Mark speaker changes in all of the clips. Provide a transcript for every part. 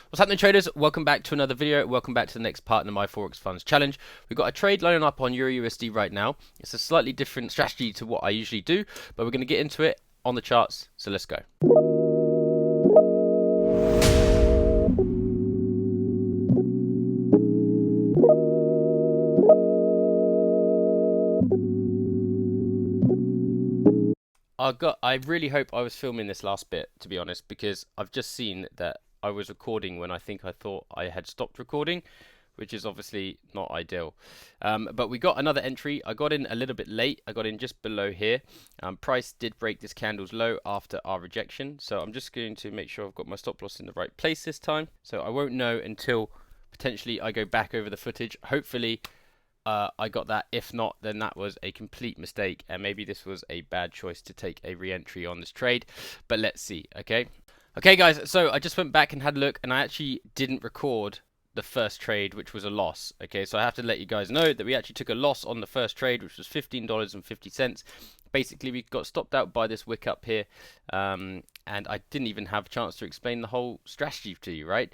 Speaker 1: What's happening, traders? Welcome back to another video. Welcome back to the next part in my Forex Funds challenge. We've got a trade lining up on Euro USD right now. It's a slightly different strategy to what I usually do, but we're going to get into it on the charts. So let's go. I really hope I was filming this last bit, to be honest, because I've just seen that I was recording when I thought I had stopped recording, which is obviously not ideal. But we got another entry. I got in a little bit late. I got in just below here. Price did break this candle's low after our rejection, so I'm just going to make sure I've got my stop loss in the right place this time. So I won't know until potentially I go back over the footage. Hopefully I got that. If not, then that was a complete mistake, and maybe this was a bad choice to take a re-entry on this trade. But let's see. Okay guys, so I just went back and had a look, and I actually didn't record the first trade, which was a loss. Okay, so I have to let you guys know that we actually took a loss on the first trade, which was $15.50. Basically, we got stopped out by this wick up here, and I didn't even have a chance to explain the whole strategy to you, right?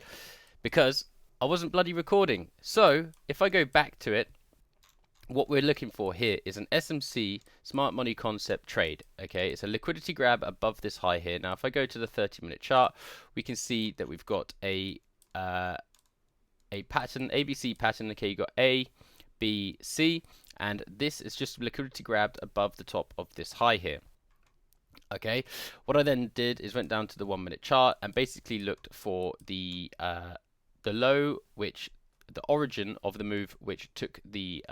Speaker 1: Because I wasn't bloody recording. So if I go back to it, what we're looking for here is an SMC smart money concept trade. Okay, it's a liquidity grab above this high here. Now if I go to the 30-minute chart, we can see that we've got a pattern, ABC pattern. Okay, you got A, B, C, and this is just liquidity grabbed above the top of this high here. Okay, what I then did is went down to the 1-minute chart and basically looked for the low, which the origin of the move which took the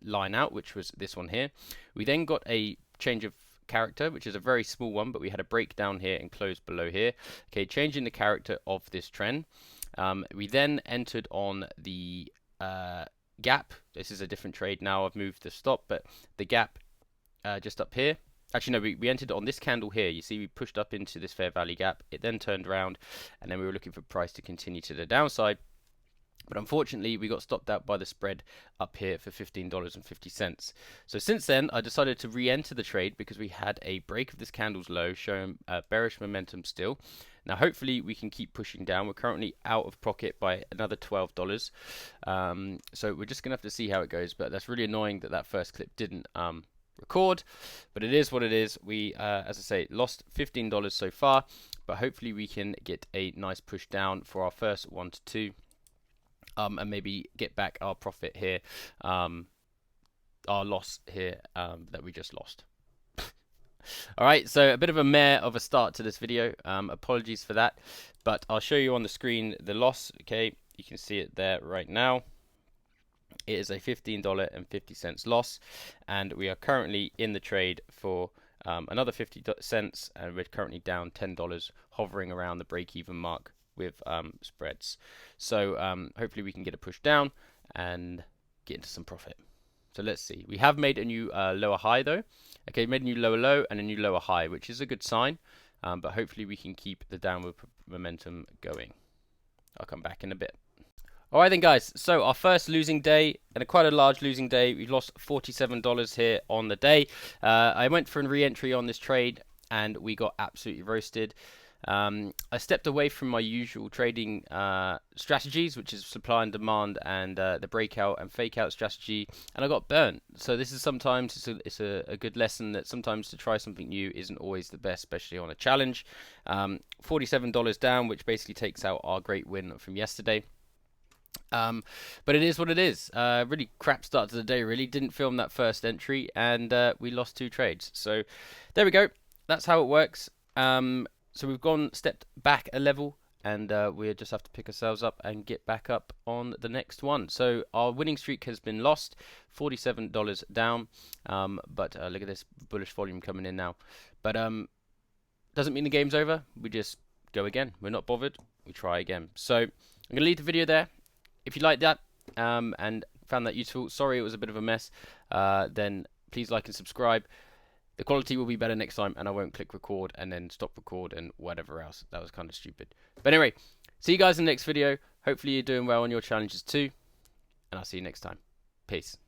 Speaker 1: line out, which was this one here. We then got a change of character, which is a very small one, but we had a breakdown here and closed below here. Okay, changing the character of this trend. We then entered on the gap. This is a different trade now. I've moved the stop, but the gap just up here. Actually, no, we entered on this candle here. You see, we pushed up into this fair value gap. It then turned around, and then we were looking for price to continue to the downside. But unfortunately, we got stopped out by the spread up here for $15.50. So since then, I decided to re-enter the trade because we had a break of this candle's low showing bearish momentum still. Now, hopefully, we can keep pushing down. We're currently out of pocket by another $12. So we're just going to have to see how it goes. But that's really annoying that that first clip didn't record. But it is what it is. We, as I say, lost $15 so far. But hopefully, we can get a nice push down for our first 1 to 2. And maybe get back our profit here, our loss here that we just lost. Alright, so a bit of a mare of a start to this video. Apologies for that, but I'll show you on the screen the loss. Okay, you can see it there right now. It is a $15.50 loss, and we are currently in the trade for another 50 cents, and we're currently down $10, hovering around the break-even mark with spreads. So hopefully we can get a push down and get into some profit. So let's see. We have made a new lower high though. Okay, made a new lower low and a new lower high, which is a good sign. But hopefully we can keep the downward momentum going. I'll come back in a bit. Alright then guys, so our first losing day, and quite a large losing day. We've lost $47 here on the day. I went for a re-entry on this trade and we got absolutely roasted. I stepped away from my usual trading strategies, which is supply and demand and the breakout and fake out strategy, and I got burnt. So this is sometimes it's a good lesson that sometimes to try something new isn't always the best, especially on a challenge. $47 down, which basically takes out our great win from yesterday. But it is what it is. Really crap start to the day, really. Didn't film that first entry, and we lost 2 trades. So there we go. That's how it works. So we've stepped back a level, and we just have to pick ourselves up and get back up on the next one. So our winning streak has been lost, $47 down. But look at this bullish volume coming in now. But doesn't mean the game's over. We just go again. We're not bothered. We try again. So I'm going to leave the video there. If you liked that and found that useful, sorry it was a bit of a mess, then please like and subscribe. The quality will be better next time, and I won't click record and then stop record and whatever else. That was kind of stupid. But anyway, see you guys in the next video. Hopefully you're doing well on your challenges too, and I'll see you next time. Peace.